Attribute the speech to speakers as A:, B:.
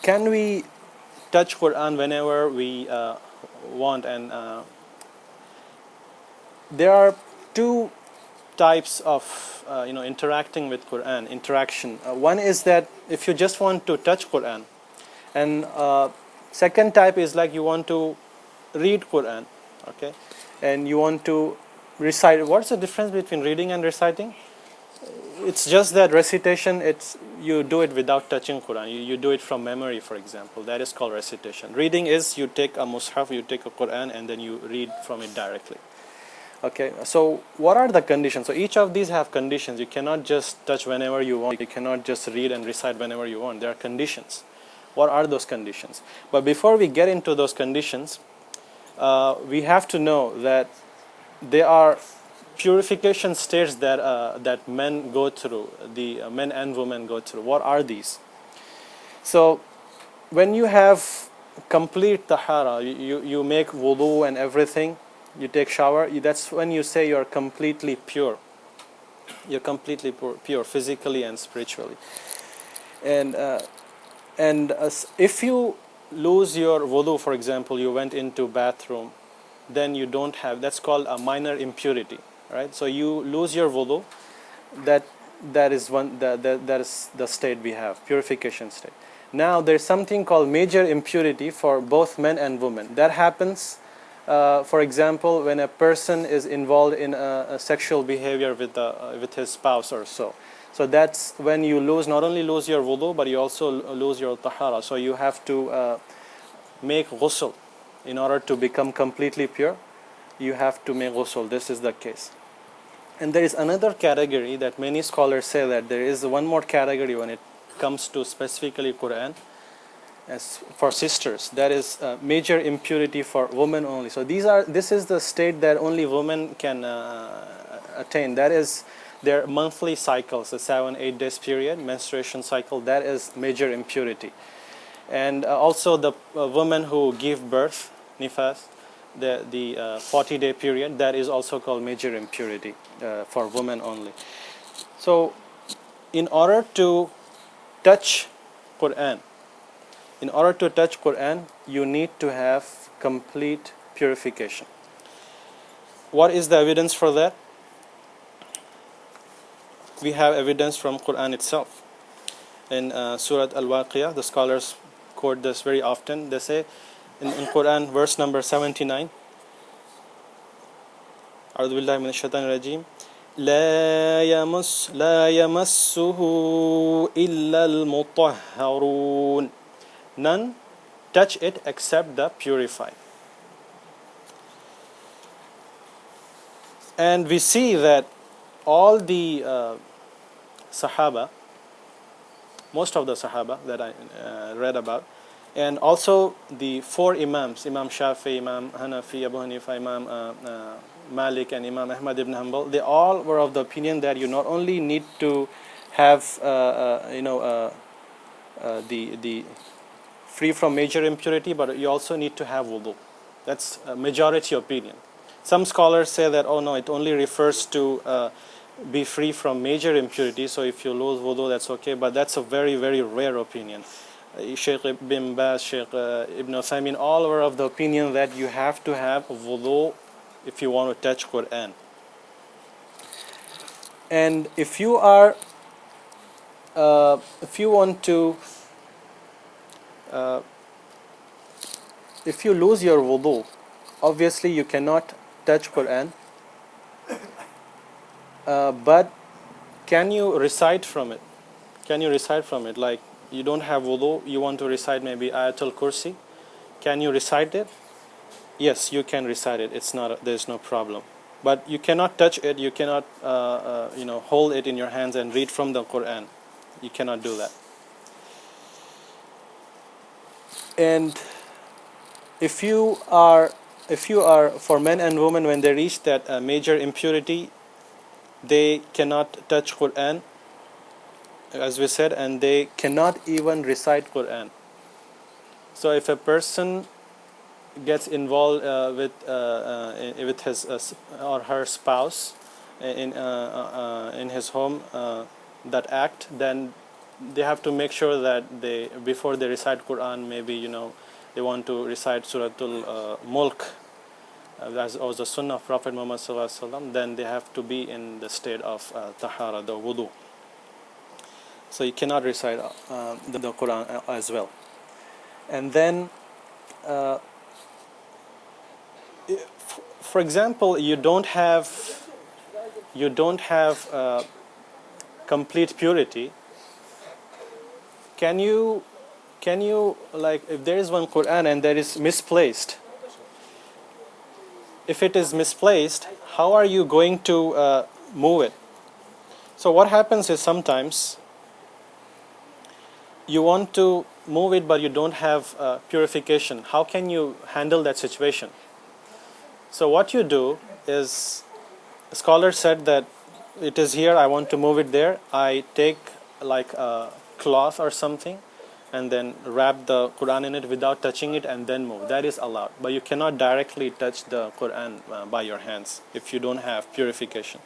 A: can we touch Quran whenever we want? And there are two types of interacting with Quran, interaction. One is that if you just want to touch Quran, and second type is like you want to read Quran, okay, and you want to recite. What's the difference between reading and reciting? It's just that recitation, it's you do it without touching Quran. You do it from memory, for example. That is called recitation. Reading is you take a mushaf, you take a Quran, and then you read from it directly. Okay, so what are the conditions? So each of these have conditions. You cannot just touch whenever you want. You cannot just read and recite whenever you want. There are conditions. What are those conditions? But before we get into those conditions, we have to know that there are purification states that that men go through, the men and women go through. What are these? So when you have complete tahara, you make wudu and everything, you take shower, that's when you say you're completely pure. You're completely pure physically and spiritually. And if you lose your wudu, for example, you went into bathroom, then you don't have, that's called a minor impurity, right? So you lose your wudu, that is the state we have, purification state. Now there's something called major impurity for both men and women. That happens, for example, when a person is involved in a sexual behavior with his spouse or so. So that's when you not only lose your wudu, but you also lose your tahara. So you have to make ghusl. In order to become completely pure, you have to make ghusl. This is the case. And there is another category that many scholars say that there is one more category when it comes to specifically Quran, as for sisters. That is major impurity for women only. So this is the state that only women can attain. That is their monthly cycles, a 7-8 days period, menstruation cycle. That is major impurity. And also the women who give birth, nifas, the 40-day period, that is also called major impurity for women only. So in order to touch Quran, you need to have complete purification. What is the evidence for that? We have evidence from Quran itself. In Surah Al-Waqiyah, the scholars quote this very often. They say in Quran, verse number 79, أعوذ بالله من الشيطان الرجيم لا يمسه إلا المطهرون. None touch it except the purified. And we see that all the Sahaba, most of the Sahaba that I read about, and also the four Imams, Imam Shafi, Imam Hanafi, Abu Hanifa, Imam Malik, and Imam Ahmad ibn Hanbal, they all were of the opinion that you not only need to have the free from major impurity, but you also need to have wudu. That's a majority opinion. Some scholars say that, oh no, it only refers to be free from major impurity, so if you lose wudu, that's okay, but that's a very, very rare opinion. Sheikh Ibn Baz, Sheikh Ibn Uthaymin, all were of the opinion that you have to have wudu if you want to touch Quran. And if you want to, if you lose your wudu, obviously you cannot touch Quran, but can you recite from it? Like you don't have wudu, you want to recite maybe Ayatul Kursi. Can you recite it? Yes, you can recite it. There's no problem. But you cannot touch it. You cannot, hold it in your hands and read from the Quran. You cannot do that. And if you are for men and women, when they reach that major impurity, they cannot touch Quran, as we said, and they cannot even recite Quran. So if a person gets involved with his or her spouse in his home, that act, then they have to make sure that before they recite Quran, maybe they want to recite Suratul Mulk, as was the Sunnah of Prophet Muhammad sallallahu alaihi wasallam. Then they have to be in the state of tahara, the wudu. So you cannot recite the Quran as well. And then, for example, you don't have complete purity. Can you like, if there is one Quran and that is misplaced, if it is misplaced, how are you going to move it? So what happens is sometimes you want to move it but you don't have purification. How can you handle that situation? So what you do is, a scholar said that it is here, I want to move it there. I take like a cloth or something and then wrap the Quran in it without touching it and then move. That is allowed. But you cannot directly touch the Quran by your hands if you don't have purification.